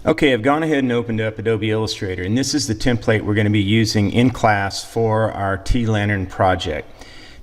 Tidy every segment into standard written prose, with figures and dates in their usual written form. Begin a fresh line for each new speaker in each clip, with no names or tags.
Okay, I've gone ahead and opened up Adobe Illustrator, and this is the template we're going to be using in class for our T-Lantern project.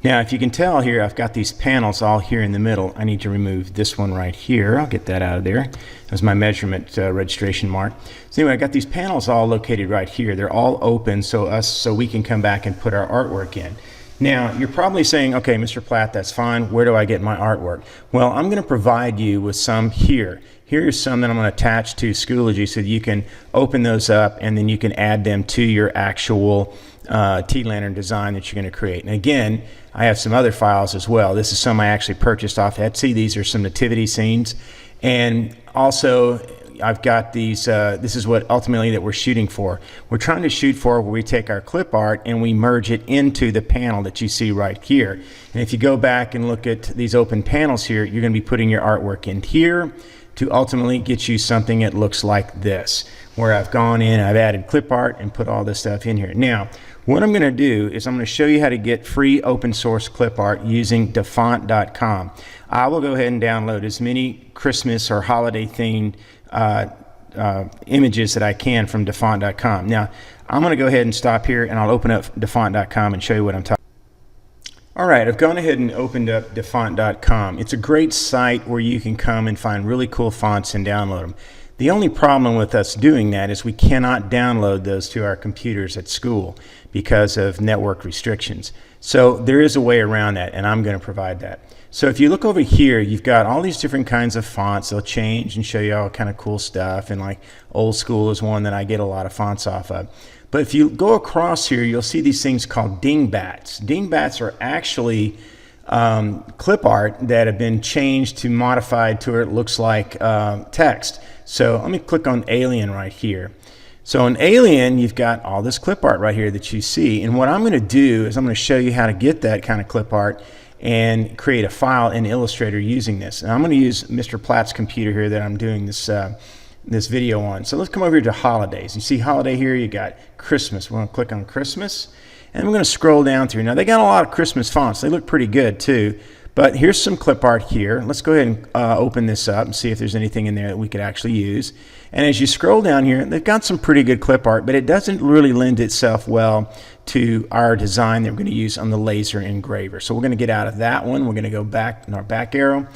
Now, if you can tell here, I've got these panels all here in the middle. I need to remove this one right here. I'll get that out of there. That was my measurement registration mark. So anyway, I got these panels all located right here. They're all open so we can come back and put our artwork in. Now, you're probably saying, okay, Mr. Platt, that's fine. Where do I get my artwork? Well, I'm going to provide you with some here. Here's some that I'm going to attach to Schoology so that you can open those up and then you can add them to your actual T-Lantern design that you're going to create. And again, I have some other files as well. This is some I actually purchased off Etsy. These are some nativity scenes. And also, I've got these, this is what ultimately that we're shooting for. We're trying to shoot for where we take our clip art and we merge it into the panel that you see right here. And if you go back and look at these open panels here, you're going to be putting your artwork in here to ultimately get you something that looks like this, where I've gone in, I've added clip art and put all this stuff in here. Now, what I'm going to do is I'm going to show you how to get free open source clip art using Dafont.com. I will go ahead and download as many Christmas or holiday themed images that I can from Dafont.com. Now, I'm going to go ahead and stop here and I'll open up Dafont.com and show you what I'm talking about. All right, I've gone ahead and opened up Dafont.com. It's a great site where you can come and find really cool fonts and download them. The only problem with us doing that is we cannot download those to our computers at school because of network restrictions. So there is a way around that, and I'm going to provide that. So if you look over here, you've got all these different kinds of fonts. They'll change and show you all kind of cool stuff, and like Old School is one that I get a lot of fonts off of. But if you go across here, you'll see these things called dingbats. Dingbats are actually clip art that have been changed to modified to where it looks like text. So let me click on Alien right here. So in Alien, you've got all this clip art right here that you see. And what I'm going to do is I'm going to show you how to get that kind of clip art and create a file in Illustrator using this. And I'm going to use Mr. Platt's computer here that I'm doing this this video on. So let's come over here to holidays. You see holiday here, you got Christmas. We're going to click on Christmas and we're going to scroll down through. Now they got a lot of Christmas fonts. They look pretty good too. But here's some clip art here. Let's go ahead and open this up and see if there's anything in there that we could actually use. And as you scroll down here, they've got some pretty good clip art, but it doesn't really lend itself well to our design that we're going to use on the laser engraver. So we're going to get out of that one. We're going to go back in our back arrow.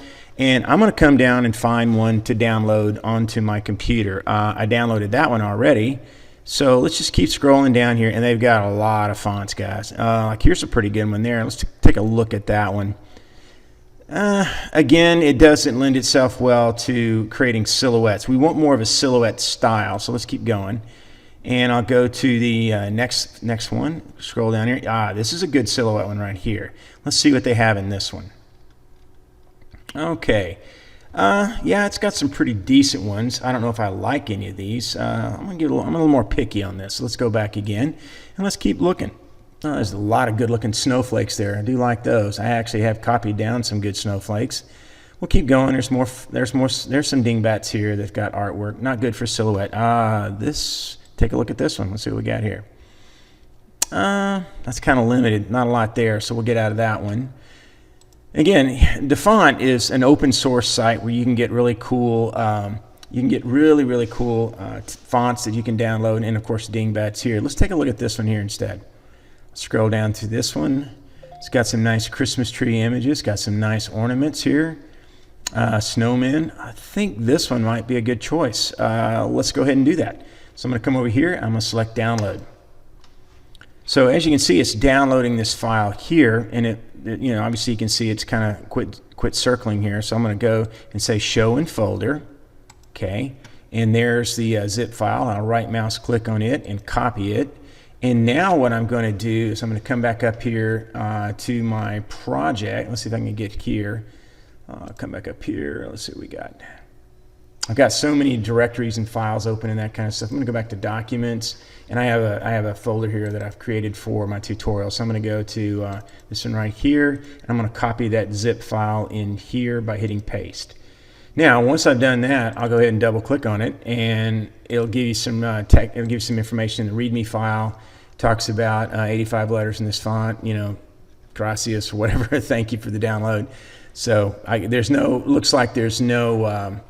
And I'm going to come down and find one to download onto my computer. I downloaded that one already. So let's just keep scrolling down here. And they've got a lot of fonts, guys. Like here's a pretty good one there. Let's take a look at that one. Again, it doesn't lend itself well to creating silhouettes. We want more of a silhouette style. So let's keep going. And I'll go to the next one. Scroll down here. This is a good silhouette one right here. Let's see what they have in this one. Okay, yeah, it's got some pretty decent ones. I don't know if I like any of these. I'm a little more picky on this. So let's go back again and let's keep looking. There's a lot of good looking snowflakes there. I do like those. I actually have copied down some good snowflakes. We'll keep going. There's some dingbats here that've got artwork. Not good for silhouette. Take a look at this one. Let's see what we got here. That's kind of limited. Not a lot there, so we'll get out of that one. Again, Dafont is an open source site where you can get really cool, really cool fonts that you can download, and of course dingbats here. Let's take a look at this one here instead. Scroll down to this one. It's got some nice Christmas tree images, got some nice ornaments here. Snowmen. I think this one might be a good choice. Let's go ahead and do that. So I'm going to come over here. I'm going to select download. So as you can see, it's downloading this file here, and you know, obviously you can see it's kind of quit circling here. So I'm going to go and say show in folder. Okay, and there's the zip file. I'll right mouse click on it and copy it. And now what I'm going to do is I'm going to come back up here to my project. Let's see if I can get here. Come back up here. Let's see what we got. I've got so many directories and files open and that kind of stuff. I'm going to go back to documents, and I have a folder here that I've created for my tutorial. So I'm going to go to this one right here, and I'm going to copy that zip file in here by hitting paste. Now, once I've done that, I'll go ahead and double click on it, and it'll give you some it'll give you some information in the README file. It talks about 85 letters in this font, you know, gracias or whatever. Thank you for the download. So looks like there's no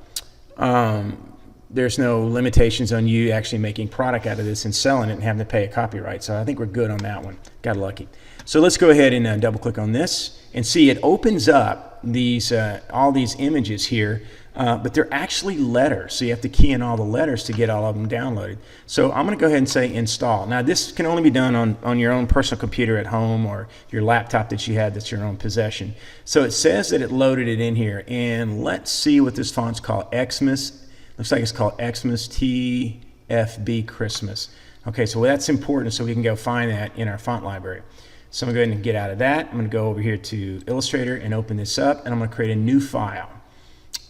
there's no limitations on you actually making product out of this and selling it and having to pay a copyright. So I think we're good on that one. Got lucky. So let's go ahead and double click on this and see it opens up these all these images here, but they're actually letters. So you have to key in all the letters to get all of them downloaded. So I'm going to go ahead and say install. Now this can only be done on your own personal computer at home or your laptop that you have that's your own possession. So it says that it loaded it in here, and let's see what this font's called. Xmas. Looks like it's called Xmas TFB Christmas. Okay, so that's important, so we can go find that in our font library. So I'm going to go ahead and get out of that. I'm going to go over here to Illustrator and open this up, and I'm going to create a new file.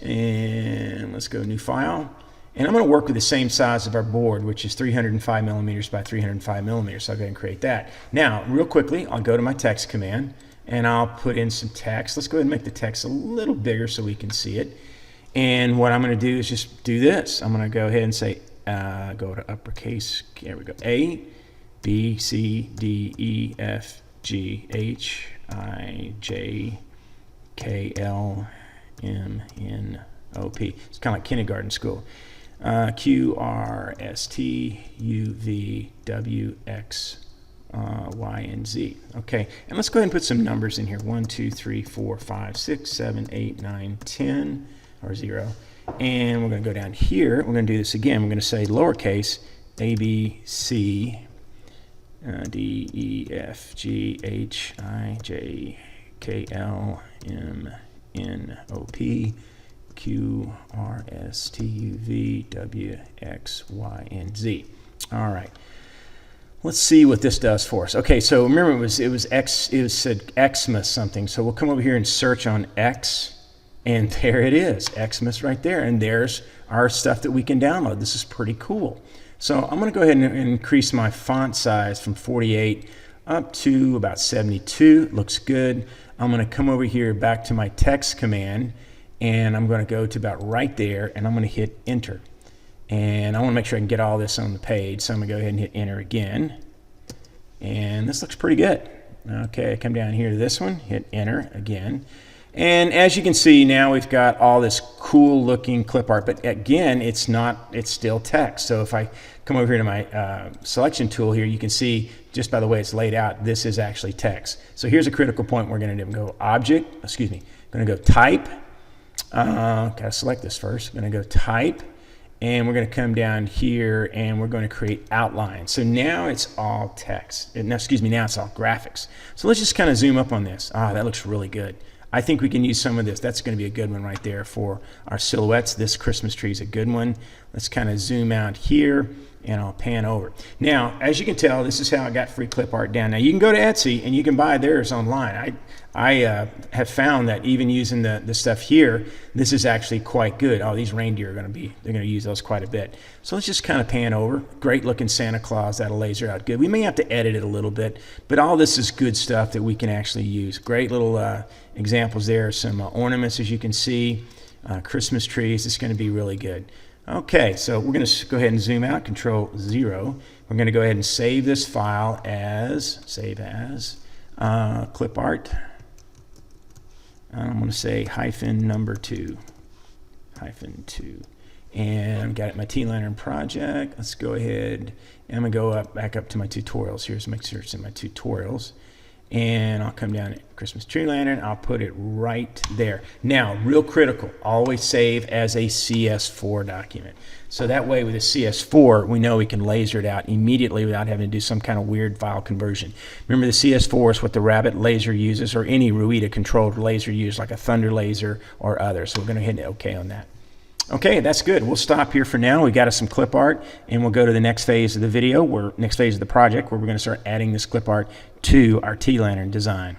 And let's go new file. And I'm going to work with the same size of our board, which is 305 millimeters by 305 millimeters. So I'll go ahead and create that. Now, real quickly, I'll go to my text command, and I'll put in some text. Let's go ahead and make the text a little bigger so we can see it. And what I'm going to do is just do this. I'm going to go ahead and say, go to uppercase. There we go. A, B, C, D, E, F, G, H, I, J, K, L, M, N, O, P. It's kind of like kindergarten school. Q, R, S, T, U, V, W, X, Y, and Z. Okay, and let's go ahead and put some numbers in here. 1, 2, 3, 4, 5, 6, 7, 8, 9, 10. Or 0, and we're going to go down here. We're going to do this again. We're going to say lowercase a, b, c, d, e, f, g, h, i, j, k, l, m, n, o, p, q, r, s, t, u, v, w, x, y, and z. All right. Let's see what this does for us. Okay, so remember it said Xmas something. So we'll come over here and search on X. And there it is, Xmas right there. And there's our stuff that we can download. This is pretty cool. So I'm going to go ahead and increase my font size from 48 up to about 72. Looks good. I'm going to come over here back to my text command, and I'm going to go to about right there, and I'm going to hit enter. And I want to make sure I can get all this on the page. So I'm going to go ahead and hit enter again. And this looks pretty good. Okay, I come down here to this one, hit enter again. And as you can see, now we've got all this cool looking clip art, but again, it's still text. So if I come over here to my selection tool here, you can see just by the way it's laid out, this is actually text. So here's a critical point we're going to do. Go object, excuse me, going to go type. Gotta select this first. I'm going to go type, and we're going to come down here and we're going to create outline. So now it's all text. Now, excuse me, now it's all graphics. So let's just kind of zoom up on this. That looks really good. I think we can use some of this. That's going to be a good one right there for our silhouettes. This Christmas tree is a good one. Let's kind of zoom out here, and I'll pan over. Now, as you can tell, this is how I got free clip art down. Now, you can go to Etsy, and you can buy theirs online. I have found that even using the stuff here, this is actually quite good. Oh, these reindeer they're going to use those quite a bit. So let's just kind of pan over. Great looking Santa Claus. That'll laser out good. We may have to edit it a little bit, but all this is good stuff that we can actually use. Great little examples there. Some ornaments, as you can see. Christmas trees. It's going to be really good. Okay, so we're going to go ahead and zoom out, Control 0. We're going to go ahead and save this file as, clip art. I'm going to say -2. And I've got my T-Lantern project. Let's go ahead, and I'm going to go back up to my tutorials here. So make sure it's in my tutorials. And I'll come down at Christmas tree lantern. I'll put it right there. Now, real critical, always save as a CS4 document. So that way with a CS4, we know we can laser it out immediately without having to do some kind of weird file conversion. Remember, the CS4 is what the Rabbit laser uses, or any Ruida controlled laser uses, like a Thunder laser or others. So we're going to hit OK on that. Okay, that's good. We'll stop here for now. We got us some clip art, and we'll go to the next phase of the video, next phase of the project, where we're going to start adding this clip art to our T-Lantern design.